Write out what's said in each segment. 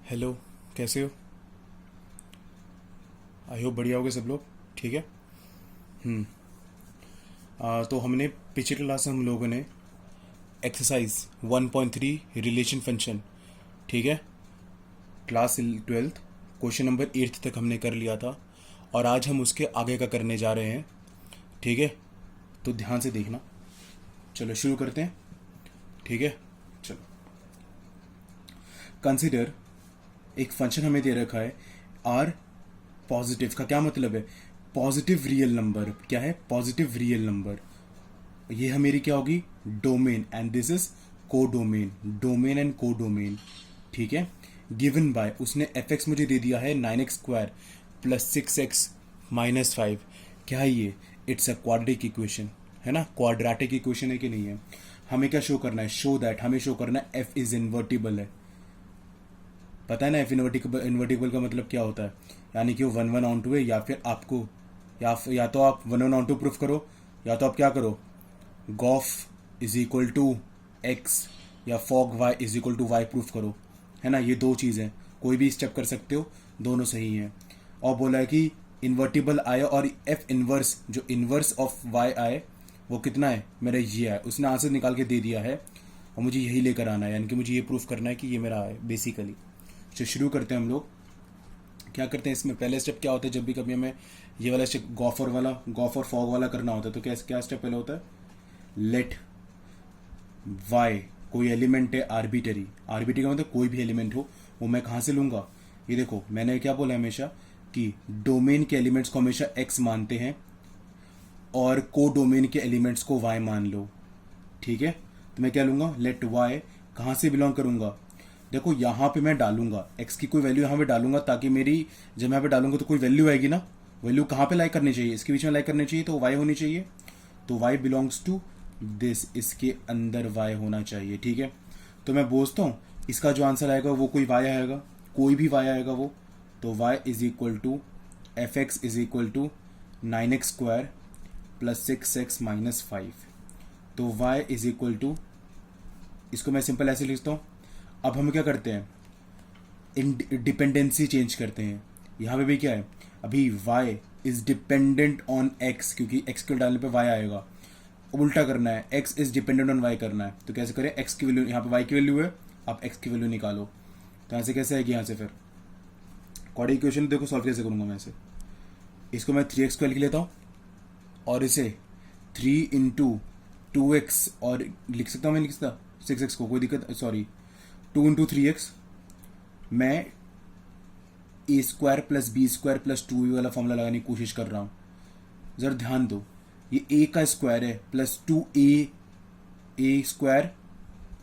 Hello. कैसे हो? I hope बढ़िया होगे सब लोग। ठीक है। हम्म। तो हमने पिछले क्लास में हम लोगों ने एक्सरसाइज 1.3 रिलेशन फंक्शन, ठीक है, क्लास 12th क्वेश्चन नंबर 8 तक हमने कर लिया था और आज हम उसके आगे का करने जा रहे हैं। ठीक है, तो ध्यान से देखना। चलो शुरू करते हैं। ठीक है, चलो। कंसिडर, एक फंक्शन हमें दे रखा है आर पॉजिटिव। का क्या मतलब है? Positive real number. क्या है? Positive real number. ये है मेरी क्या होगी? डोमेन, एंड दिस इज को डोमेन। डोमेन एंड को डोमेन। ठीक है। गिवन बाय, उसने एफ एक्स मुझे दे दिया है 9x² प्लस 6x माइनस 5। क्या है ये? इट्स अ क्वाड्रेटिक इक्वेशन, है ना? क्वाड्रेटिक इक्वेशन है कि नहीं है? हमें क्या शो करना है? शो दैट, हमें शो करना है एफ इज इन्वर्टिबल है। पता है ना एफ इन्वर्टिबल? इन्वर्टिबल का मतलब क्या होता है? यानी कि वो 1 1 ऑन 2 है, या फिर आपको या तो आप 1 1 ऑन 2 प्रूफ करो, या तो आप क्या करो, gof is equal to x या fog y is equal to y proof करो, है ना? ये दो चीज़ें, कोई भी स्टेप कर सकते हो, दोनों सही हैं। और बोला है कि इन्वर्टिबल आए और एफ इनवर्स, जो इनवर्स ऑफ वाई आए वो कितना है मेरा, ये है। उसने आंसर निकाल के दे दिया है और मुझे यही लेकर आना है, यानी कि मुझे ये प्रूफ करना है कि ये मेरा है बेसिकली। तो शुरू करते हैं हम लोग। क्या करते हैं इसमें? पहले स्टेप क्या होता है जब भी कभी हमें ये वाला स्टेप गॉफ और फॉग वाला करना होता है, तो क्या क्या स्टेप पहले होता है? लेट वाई, कोई एलिमेंट है आर्बिटरी। आर्बिटरी का मतलब कोई भी एलिमेंट हो, वो मैं कहाँ से लूँगा? ये देखो, मैंने क्या बोला हमेशा कि डोमेन के एलिमेंट्स को हमेशा एक्स मानते हैं और को डोमेन के एलिमेंट्स को वाई मान लो। ठीक है, तो मैं क्या लूँगा? लेट वाई कहाँ से बिलोंग करूँगा? देखो यहाँ पे मैं डालूंगा एक्स की कोई वैल्यू, यहाँ पे डालूंगा ताकि मेरी, जब मैं यहाँ पे डालूंगा तो कोई वैल्यू आएगी ना। वैल्यू कहाँ पे लाइक करनी चाहिए? इसके बीच में लाइक करनी चाहिए, तो वाई होनी चाहिए। तो वाई बिलोंग्स टू दिस, इसके अंदर वाई होना चाहिए। ठीक है, तो मैं बोलता हूँ इसका जो आंसर आएगा वो कोई वाई आएगा, कोई भी वाई आएगा वो। तो Y is equal to F X is equal to 9x² plus 6x minus 5। तो वाई इज इक्वल टू, इसको मैं सिंपल ऐसे लिखता हूँ। अब हम क्या करते हैं? डिपेंडेंसी चेंज करते हैं। यहाँ पे भी क्या है? अभी y is dependent on x, क्योंकि x के डालने पे y आएगा। उल्टा करना है, x is dependent on y करना है। तो कैसे करें? x की वैल्यू, यहाँ पे y की वैल्यू है, आप x की वैल्यू निकालो। तो यहाँ से कैसे आएगी? यहाँ से फिर क्वाड्रेटिक इक्वेशन देखो सॉल्व कैसे करूँगा मैं इसे। इसको मैं 3x² लिख लेता हूँ और इसे 3 इंटू 2x, और लिख सकता हूँ, मैं लिख सकता 6x को, कोई दिक्कत, सॉरी 2 इंटू 3x। मैं a² plus b² plus 2a वाला फॉर्मूला लगाने की कोशिश कर रहा हूँ। ज़रा ध्यान दो, ये a का स्क्वायर है प्लस 2a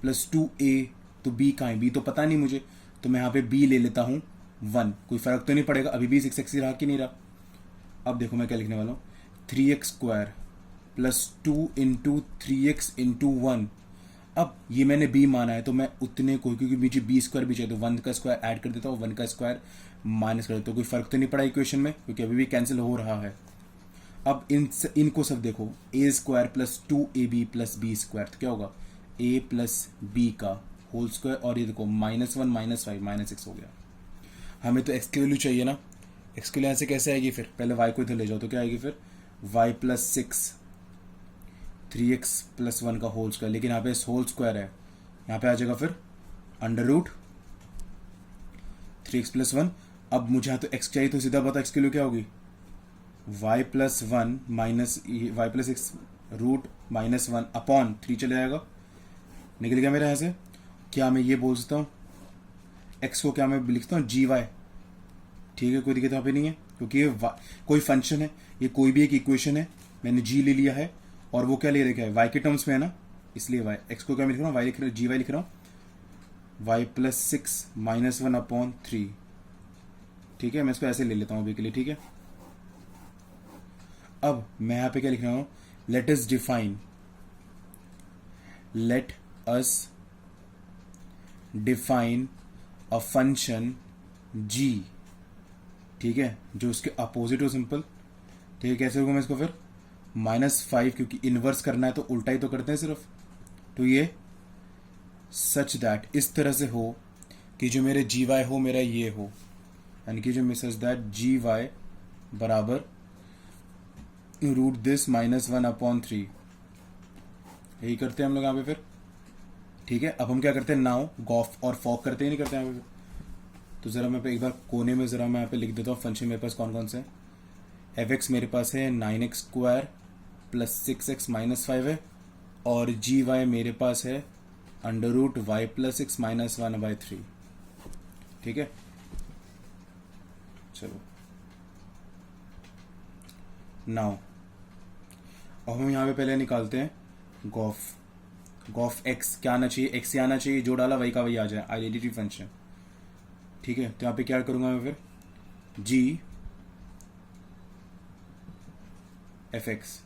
प्लस 2a, तो b कहाँ है? b तो पता नहीं मुझे, तो मैं यहाँ पे b ले लेता हूँ 1। कोई फ़र्क तो नहीं पड़ेगा, अभी भी 6x ही रहा कि नहीं रहा। अब देखो मैं क्या लिखने वाला हूँ, 3x² plus 2 into 3x into 1। अब ये मैंने b माना है तो मैं उतने को, क्योंकि मुझे b² भी चाहिए, तो 1 का स्क्वायर ऐड कर देता हूँ, 1 का स्क्वायर माइनस कर देता हूँ। कोई फर्क तो नहीं पड़ा इक्वेशन में, क्योंकि अभी भी कैंसिल हो रहा है। अब इनको सब देखो, a² plus 2ab plus b², तो क्या होगा? a प्लस b का होल स्क्वायर, और ये देखो -1 -5 -6 हो गया। हमें तो x की वैल्यू चाहिए ना। x की वैल्यू यहाँ से कैसे आएगी? फिर पहले y को इधर ले जाओ, तो क्या आएगी फिर? y प्लस 6 3x प्लस 1 का होल स्क्वायर, लेकिन यहाँ पे होल स्क्वायर है, यहाँ पे आ जाएगा फिर अंडर रूट 3x प्लस 1। अब मुझे यहाँ तो x चाहिए, तो सीधा बता x की वैल्यू क्या होगी? y plus 1 minus y plus 6 root -1 upon 3 चले जाएगा, निकल गया मेरे यहाँ से। क्या मैं ये बोल सकता हूँ x को, क्या मैं लिखता हूँ gy? ठीक है, कोई दिक्कत यहाँ पे नहीं है, क्योंकि ये कोई फंक्शन है, ये कोई भी एक इक्वेशन है, मैंने g ले लिया है और वो क्या ले रखा है? y के टर्म्स में है ना, इसलिए y, x को क्या मैं लिख रहा हूँ? y लिख रहा हूँ, gy लिख रहा हूँ, y प्लस 6 -1 अपॉन 3। ठीक है, मैं इसको ऐसे ले लेता हूँ अभी के लिए। ठीक है, अब मैं यहाँ पे क्या लिख रहा हूँ? Let us define a function g। ठीक है, जो उसके अपोजिट हो, सिंपल। ठीक है, कैसे होगा? मैं इसको फिर -5, क्योंकि इन्वर्स करना है तो उल्टा ही तो करते हैं सिर्फ। तो ये सच दैट, इस तरह से हो कि जो मेरे जी वाई हो मेरा ये हो, यानी कि जो मिसेस दैट जी वाई बराबर रूट दिस -1/3। यही करते हैं हम लोग यहाँ पे फिर। ठीक है, अब हम क्या करते हैं, नाउ गॉफ और फॉक करते ही नहीं करते यहाँ पे। तो ज़रा मैं एक बार कोने में ज़रा मैं यहाँ पे लिख देता हूँ फंक्शन मेरे पास कौन कौन से हैं। एफ एक्स मेरे पास है 9x² + 6x - 5 है, और जी वाई मेरे पास है √y + 6 - 1/3। ठीक है, चलो नाउ अब हम यहाँ पे पहले निकालते हैं गॉफ एक्स क्या आना चाहिए, एक्स ही आना चाहिए, जो डाला वही का वही आ जाए, आइडेंटिटी फंक्शन। ठीक है, तो यहाँ पे क्या करूँगा मैं फिर, जी एफ एक्स,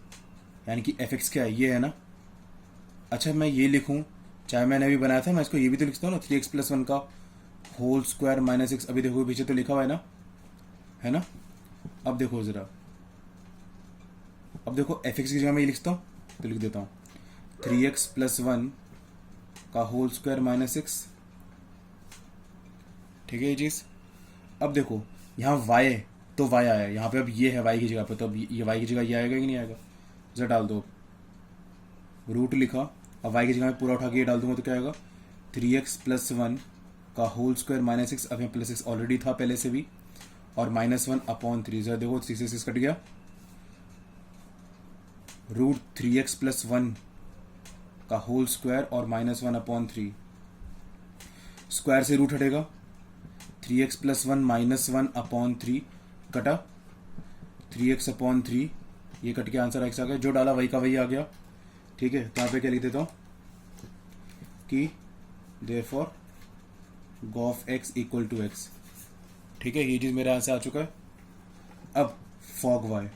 यानी कि एफ एक्स क्या है, ये है ना। अच्छा मैं ये लिखूँ, चाहे मैंने अभी बनाया था, मैं इसको ये भी तो लिखता हूँ ना, 3x + 1 का होल स्क्वायर -6। अभी देखो पीछे तो लिखा हुआ है ना। अब देखो ज़रा, अब देखो एफ एक्स की जगह मैं ये लिखता हूँ, तो लिख देता हूँ 3x + 1 का होल स्क्वायर -6। ठीक है ये चीज़। अब देखो यहाँ y तो y आया, यहाँ पे अब ये है y की जगह पे, तो अब ये y की जगह ये आएगा कि नहीं आएगा, ज़रा डाल दो। रूट लिखा, अब y की जगह में पूरा उठा के ये डाल दूंगा तो क्या आएगा, 3x + 1 का होल स्क्वायर -6। अब यहाँ +6 ऑलरेडी था पहले से भी, और -1/3। ज़रा देखो 3 से 6 कट गया, रूट 3x + 1 का होल स्क्वायर और -1/3। स्क्वायर से रूट हटेगा, 3x + 1 -1/3 कटा 3x/3, ये कट के आंसर x आ गया, जो डाला वही का वही आ गया। ठीक है, तो यहाँ पे क्या लिख देता हूँ कि देयरफॉर गॉफ x = x। ठीक है, ये चीज़ मेरे यहाँ से आ चुका है। अब फॉग y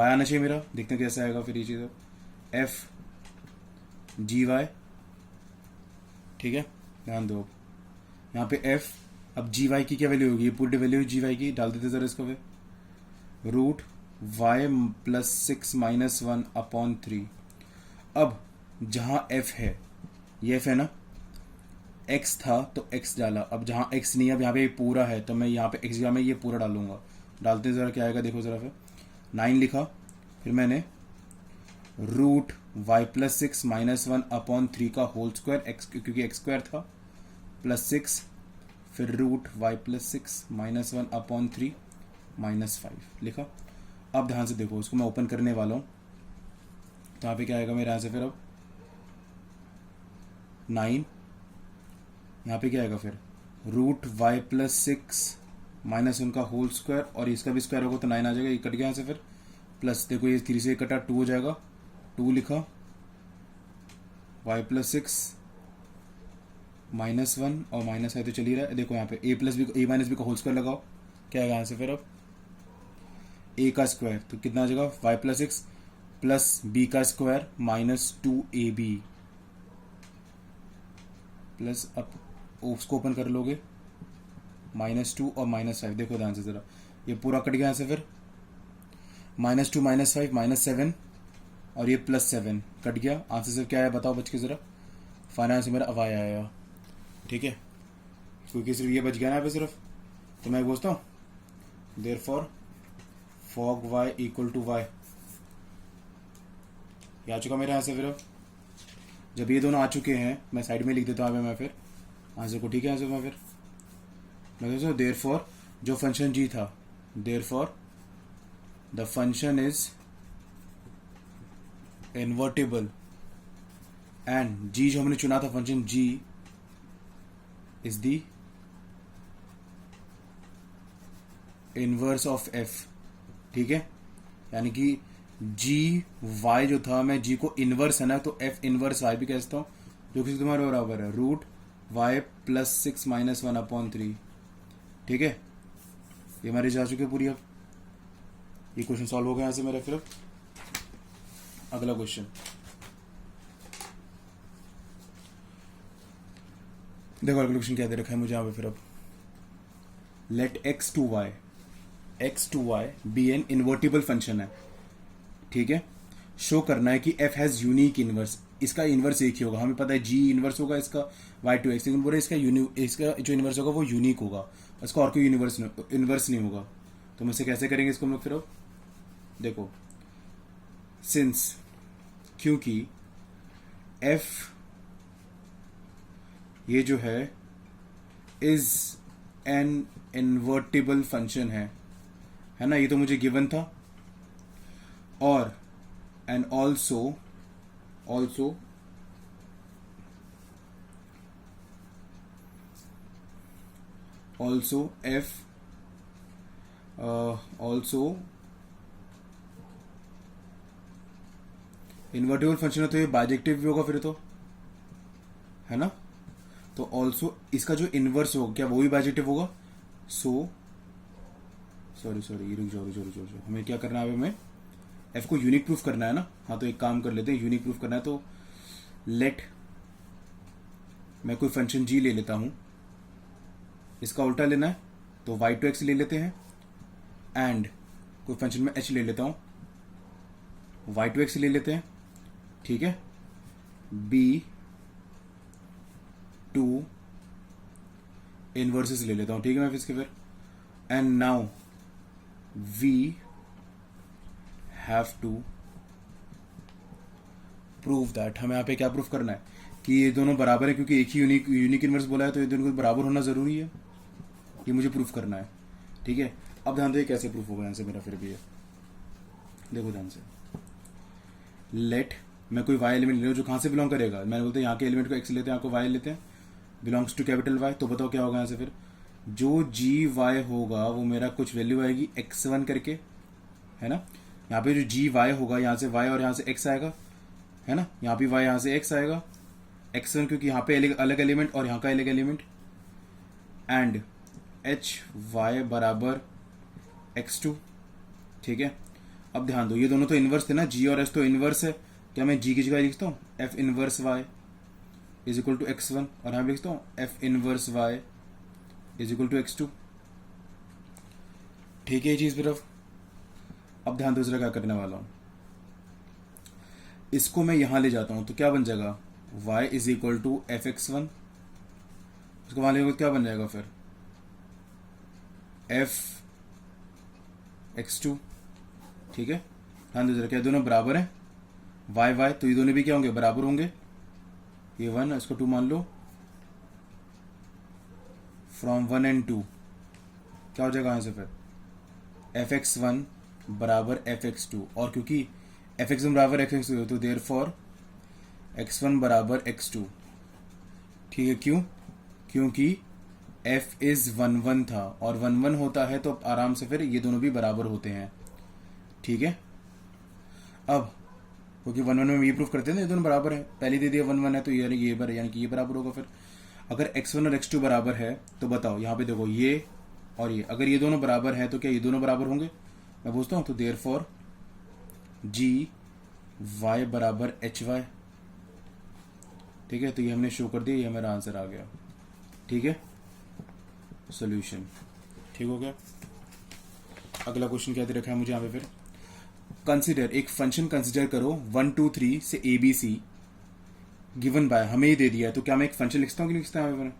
आना चाहिए मेरा, देखते हैं कैसे आएगा फिर ये चीज़। एफ जी वाई, ठीक है, ध्यान दो यहाँ पे एफ, अब जी वाई की क्या वैल्यू होगी, ये पूरी वैल्यू जी वाई की डाल देते ज़रा इसको फिर, रूट y + 6 - 1/3। अब जहाँ f है, ये f है ना, x था तो x डाला, अब जहाँ x नहीं है, अब यहाँ पे पूरा है, तो मैं यहाँ पे x जगह में ये पूरा डालूंगा। डालते ज़रा क्या आएगा, देखो ज़रा फिर 9 लिखा, फिर मैंने रूट y + 6 - 1/3 का होल स्क्वायर, x क्योंकि x² था, +6, फिर रूट y + 6 - 1/3 -5 लिखा। अब ध्यान से देखो, उसको मैं ओपन करने वाला हूँ, तो यहाँ पे क्या आएगा मेरे यहाँ से फिर, अब 9, यहाँ पे क्या आएगा फिर, रूट y + 6 - 1 का होल स्क्वायर, और इसका भी स्क्वायर होगा तो 9 आ जाएगा, ये कट गया यहाँ से फिर, प्लस देखो ये 3 से कटा, 2 हो जाएगा, 2 लिखा, y + 6 -1 और माइनस है तो चल ही रहा है। देखो यहाँ पे a - b का होल स्क्वायर लगाओ, क्या आएगा यहाँ से फिर, अब a का स्क्वायर तो कितना आ जाएगा, y + 6 प्लस b का स्क्वायर -2ab, प्लस अब उसको ओपन कर लोगे, -2 और -5। देखो ध्यान से ज़रा, ये पूरा कट गया यहाँ से फिर, -2 -5 -7, और ये +7 कट गया। आंसर से क्या आया बताओ बच के ज़रा, फाइनल से मेरा अवाय आया। ठीक है, क्योंकि सिर्फ ये बच गया ना यहाँ पे सिर्फ, तो मैं पूछता हूँ देयरफॉर फॉग y = y, ये आ चुका मेरे यहाँ से फिर। अब जब ये दोनों आ चुके हैं, मैं साइड में लिख देता हूँ मैं फिर आंसर को। ठीक है, आंसर मैं फिर मैं कहता हूँ देयरफॉर जो फंक्शन g था, therefore the function is invertible, and g जो हमने चुना था function g is the inverse of f। ठीक है, यानी कि जी y जो था, मैं g को इनवर्स है ना, तो f इनवर्स y भी कह सकता हूँ, जो कि तुम्हारे बराबर है रूट y + 6 - 1/3। ठीक है, ये हमारी जा चुकी है पूरी। अब ये क्वेश्चन सॉल्व हो गया यहाँ से मेरा। फिर अब अगला क्वेश्चन, देखो अगला क्वेश्चन क्या दे रखा है मुझे यहाँ पे फिर। अब let x to y be an invertible function है। ठीक है, शो करना है कि f हैज़ यूनिक इनवर्स। इसका इन्वर्स एक ही होगा, हमें पता है जी इन्वर्स होगा इसका वाई टू एक्स, लेकिन बोले इसका जो इन्वर्स होगा वो यूनिक होगा, इसका और कोई इन्वर्स नहीं होगा। तो हम इसे कैसे करेंगे इसको हम लोग फिर? अब देखो, सिंस क्योंकि एफ ये जो है इज एन इन्वर्टिबल फंक्शन है ना, ये तो मुझे गिवन था। और and also F also invertible function है, तो ये बाइजेक्टिव भी होगा फिर तो, है ना। तो ऑल्सो इसका जो इन्वर्स होगा क्या वो भी बाइजेक्टिव होगा। सो सॉरी रुक जाओ, हमें क्या करना है, हमें एफ को यूनिक प्रूफ करना है ना। हाँ तो एक काम कर लेते हैं, यूनिक प्रूफ करना है तो लेट मैं कोई फंक्शन जी ले लेता हूं, इसका उल्टा लेना है तो वाई टू एक्स ले लेते हैं, एंड कोई फंक्शन में एच ले लेता हूं, वाई टू एक्स ले लेते हैं, ठीक है। बी टू इनवर्सेस ले लेता हूं, ठीक है मैं इसके फिर। And now we have to prove that, हमें यहाँ पे क्या प्रूफ करना है कि ये दोनों बराबर है, क्योंकि एक ही यूनिक इनवर्स बोला है तो ये दोनों बराबर होना जरूरी है, ये मुझे प्रूफ करना है, ठीक है। अब ध्यान दो ये कैसे प्रूफ होगा, यहाँ से मेरा फिर भी है, देखो ध्यान से। लेट मैं कोई वाई एलिमेंट ले रहा हूँ जो कहाँ से बिलोंग करेगा, मैंने बोलते हैं यहाँ के एलिमेंट को एक्स लेते हैं, यहाँ को वाई लेते हैं, बिलोंग्स टू कैपिटल वाई। तो बताओ क्या होगा यहाँ से फिर, जो जी वाई होगा वो मेरा कुछ वैल्यू आएगी x1 करके, है ना। यहाँ पे जो जी वाई होगा यहाँ से वाई और यहाँ से x आएगा, है ना। यहाँ पे वाई यहाँ से x आएगा, x1 क्योंकि यहाँ पे अलग एलिमेंट और यहाँ का अलग एलिमेंट, एंड एच वाई बराबर x2, ठीक है। अब ध्यान दो ये दोनों तो इनवर्स थे ना, जी और एच तो इनवर्स है, क्या मैं जी की जगह लिखता हूँ f inverse y is equal to x1, और यहाँ पे लिखता हूँ f inverse y is equal to x2, ठीक है ये चीज फिर। अब ध्यान दूसरा क्या करने वाला हूँ, इसको मैं यहां ले जाता हूं तो क्या बन जाएगा y is equal to f x1, इसको वहां ले क्या बन जाएगा फिर एफ x2, ठीक है। ध्यान दो क्या दोनों बराबर हैं y तो ये दोनों भी क्या होंगे बराबर होंगे, ये 1 इसको 2 मान लो, फ्रॉम 1 and 2 क्या हो जाएगा यहां से फिर एफ x1 बराबर एफ x2, और क्योंकि एफ x1 बराबर एफ x2 तो देयर फॉर x1 बराबर x2, ठीक है। क्यों, क्योंकि f इज 1 1 था और 1 1 होता है तो आराम से फिर ये दोनों भी बराबर होते हैं, ठीक है। अब क्योंकि 1 1 में ये प्रूफ करते हैं ना ये दोनों बराबर है, पहले दे दिया 1 1 है तो यानी कि ये बराबर होगा। फिर अगर x1 और x2 बराबर है तो बताओ यहाँ पे देखो ये और ये, अगर ये दोनों बराबर है तो क्या ये दोनों बराबर होंगे, मैं पूछता हूँ। तो देयर फॉर जी वाई बराबर एच वाई, ठीक है। तो ये हमने शो कर दिया, ये मेरा आंसर आ गया, ठीक है। सॉल्यूशन ठीक हो गया। अगला क्वेश्चन क्या दे रखा है मुझे यहाँ पे फिर, कंसिडर एक फंक्शन कंसिडर करो 1 2 3 से ABC गिवन बाय, हमें ही दे दिया है तो क्या मैं एक फंक्शन लिखता हूँ कि नहीं लिखता है मैंने,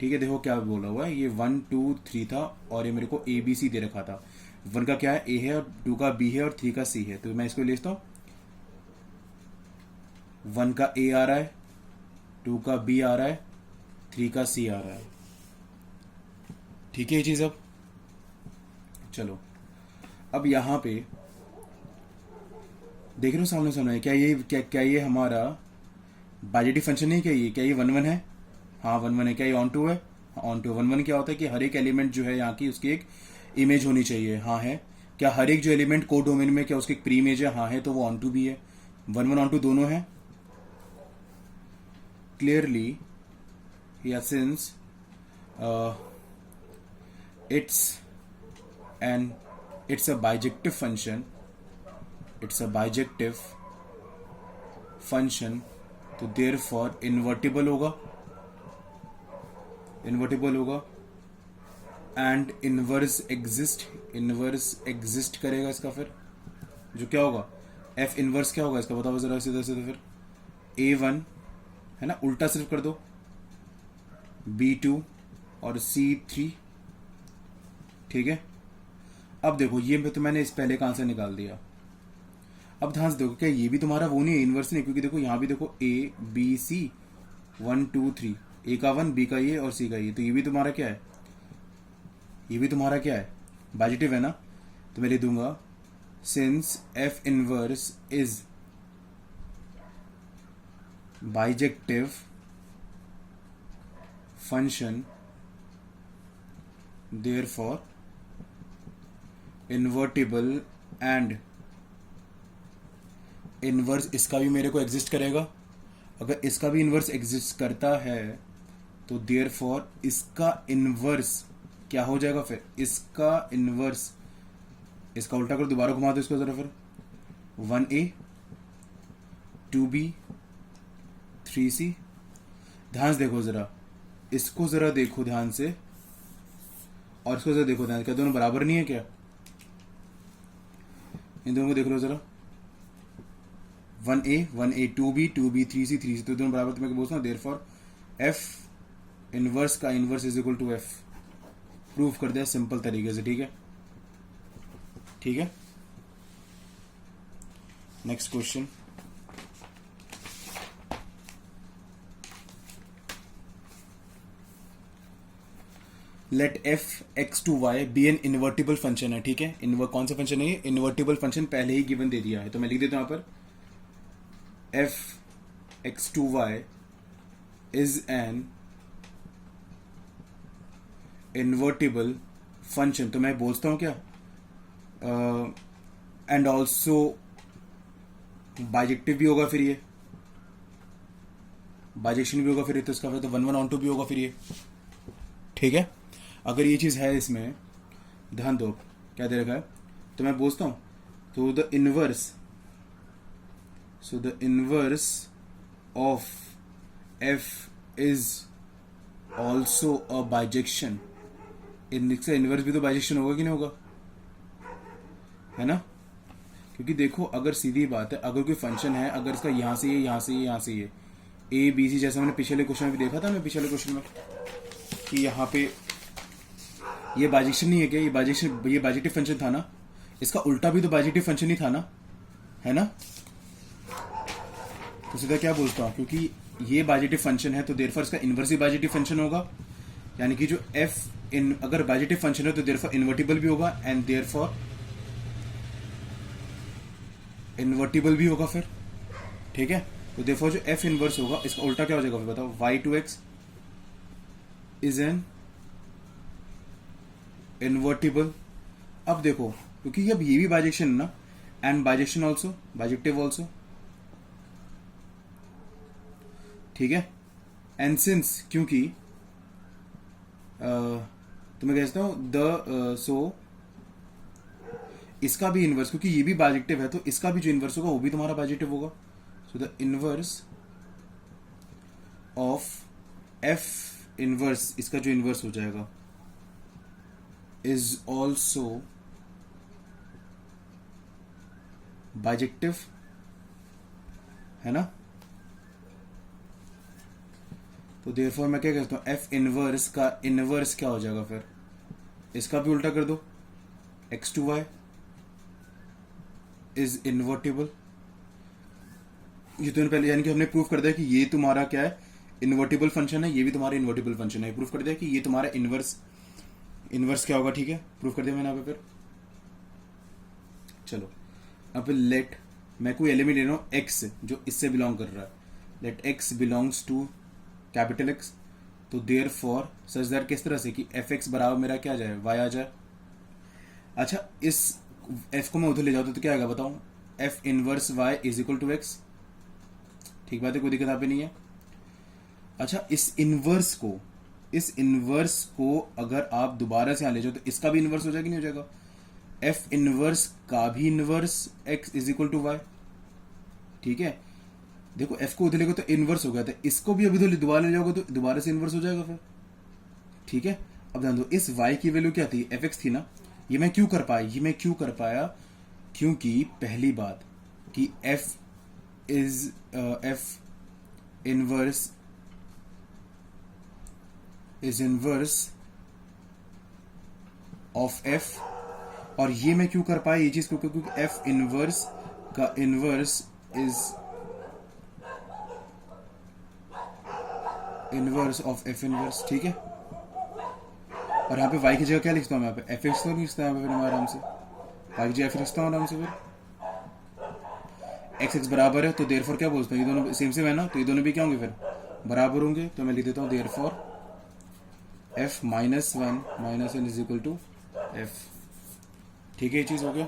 ठीक है। देखो क्या बोला हुआ है, ये 1 2 3 था और ये मेरे को ABC दे रखा था, 1 का क्या है A है और 2 का B है और 3 का C है, तो मैं इसको लिखता हूँ 1 का A आ रहा है, 2 का B आ रहा है, 3 का C आ रहा है, ठीक है ये चीज। अब चलो अब यहां पे देख रहे हो सामने सामने क्या ये हमारा बाइजेक्टिव फंक्शन नहीं, क्या ये 1 1 है, हाँ 1 1 है। क्या ये ऑन टू है, ऑन टू। 1 1 क्या होता है कि हर एक एलिमेंट जो है यहाँ की उसकी एक इमेज होनी चाहिए, हाँ है। क्या हर एक जो एलिमेंट को डोमेन में क्या उसकी एक प्री इमेज है, हाँ है, तो वो ऑन टू भी है। 1 1 ऑन टू दोनों है क्लियरली, या since it's a bijective function, तो therefore invertible होगा एंड इनवर्स एग्जिस्ट करेगा इसका, फिर जो क्या होगा एफ इनवर्स क्या होगा इसका बताओ जरा सीधा सीधा फिर, A1 है ना, उल्टा सिर्फ कर दो, B2 और C3, ठीक है। अब देखो ये तो मैंने इस पहले का आंसर निकाल दिया। अब ध्यान से देखो क्या ये भी तुम्हारा वो नहीं है, इनवर्स नहीं, क्योंकि देखो यहाँ भी देखो A B C 1 2 3, ए का 1, बी का ये और सी का ये, तो ये भी तुम्हारा क्या है, ये भी तुम्हारा क्या है, पॉजिटिव है ना। तो मैं लिख दूंगा since F inverse is bijective function therefore invertible and inverse इसका भी मेरे को एग्जिस्ट करेगा। अगर इसका भी इनवर्स एग्जिस्ट करता है तो देयरफॉर इसका इनवर्स क्या हो जाएगा फिर, इसका इनवर्स, इसका उल्टा कर दोबारा घुमा दो इसको जरा फिर, 1A 2B 3C। ध्यान से देखो जरा, इसको जरा देखो ध्यान से और इसको जरा देखो ध्यान से, क्या दोनों बराबर नहीं है क्या, इन दोनों को देख लो जरा, 1A 2B 3C 3C, तो दोनों बराबर, तो मैं बोलता हूँ देयरफॉर एफ इनवर्स का inverse is equal to f. Proof कर दिया सिंपल तरीके से, ठीक है, ठीक है। Next question, let f x to y be an invertible function है, ठीक है। कौन सा फंक्शन है ये, इन्वर्टिबल फंक्शन पहले ही गिवन दे दिया है, तो मैं लिख देता हूं यहां पर f x to y is an invertible function, तो मैं बोलता हूं क्या, एंड ऑल्सो बाइजेक्टिव भी होगा फिर ये, बाइजेक्शन भी होगा फिर, तो इसका फिर तो 1 1 ऑन 2 भी होगा फिर ये, ठीक है। अगर ये चीज है इसमें, ध्यान दो क्या दे रखा है, तो मैं बोलता हूं तो the inverse of F is also a bijection, इसका इनवर्स भी तो बाइजेक्शन होगा कि नहीं होगा, है ना। क्योंकि देखो अगर सीधी बात है, अगर कोई फंक्शन है, अगर इसका यहां से ये, यहां से ये, यहां से ये, ए बी सी, जैसा मैंने पिछले क्वेश्चन में भी देखा था, मैं पिछले क्वेश्चन में कि यहाँ पे ये बाइजेक्शन नहीं है क्या, ये बाइजेक्टिव फंक्शन था ना, इसका उल्टा भी तो बाइजेक्टिव फंक्शन ही था ना, है ना। तो सीधा क्या बोलता हूँ, क्योंकि ये बाइजेक्टिव फंक्शन है तो देयरफॉर इसका इनवर्स ही बाइजेक्टिव फंक्शन होगा, यानी कि जो एफ इन अगर बाइजेक्टिव फंक्शन है तो देयरफॉर इन्वर्टिबल भी होगा, एंड देयरफॉर इन्वर्टिबल भी होगा फिर, ठीक है। तो देयरफॉर जो एफ इनवर्स होगा इसका उल्टा क्या हो जाएगा फिर बताओ, y2x इज एन इन्वर्टिबल। अब देखो क्योंकि अब ये भी बाइजेक्शन है ना, and bijection also, bijective also, ठीक है। एंड सिंस क्योंकि तो मैं कहता हूं सो इसका भी इनवर्स, क्योंकि ये भी बाइजेक्टिव है तो इसका भी जो इनवर्स होगा वो भी तुम्हारा बाइजेक्टिव होगा। So the inverse of F inverse, इसका जो इनवर्स हो जाएगा, इज ऑल्सो बाइजेक्टिव, है ना। तो देयरफॉर मैं क्या कहता हूं, एफ इनवर्स का इनवर्स क्या हो जाएगा फिर, इसका भी उल्टा कर दो, x to y is invertible. ये तो पहले यानी कि हमने प्रूफ कर दिया कि ये तुम्हारा क्या है, इन्वर्टिबल फंक्शन है, ये भी तुम्हारा इन्वर्टिबल फंक्शन है, प्रूफ कर दिया कि ये तुम्हारा इनवर्स क्या होगा, ठीक है, प्रूफ कर दिया मैंने यहाँ पे। फिर चलो अब लेट, मैं कोई एलिमेंट ले रहा हूँ एक्स जो इससे बिलोंग कर रहा है, let x belongs to capital x, तो देयर फॉर सच दैट किस तरह से कि एफ एक्स बराबर मेरा क्या आ जाए, वाई आ जाए। अच्छा इस एफ को मैं उधर ले जाता तो क्या आएगा बताऊं, f inverse y is equal to x, ठीक बात है, कोई दिक्कत यहाँ पे नहीं है। अच्छा इस इनवर्स को अगर आप दोबारा से यहाँ ले जाओ तो इसका भी इनवर्स हो जाएगा, नहीं हो जाएगा, एफ इनवर्स का भी inverse x is equal to y, ठीक है। देखो एफ को उधर लेगा तो इनवर्स हो गया था, इसको भी अभी दोबारा ले जाओगे तो दोबारा से इनवर्स हो जाएगा फिर, ठीक है। अब ध्यान दो इस y की वैल्यू क्या थी, एफ एक्स थी ना, ये मैं क्यों कर पाया, क्योंकि पहली बात कि एफ इनवर्स ऑफ एफ। और ये मैं क्यों कर पाया ये चीज, क्योंकि एफ इनवर्स का inverse inverse of F inverse, ठीक है। और यहाँ पे y की जगह क्या लिखता हूँ मैं, यहाँ पे एफ एक्स तो नहीं लिखता यहाँ पे फिर मैं आराम से, y की जगह फिर लिखता हूँ आराम से, फिर एक्स एक्स बराबर है तो देयरफॉर क्या बोलता हूँ, ये दोनों सेम सेम है ना, तो ये दोनों भी क्या होंगे फिर बराबर होंगे। तो मैं लिख देता हूँ therefore f minus one is equal to f. ठीक है, ये चीज़ हो गया।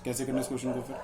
कैसे करना इस क्वेश्चन को फिर।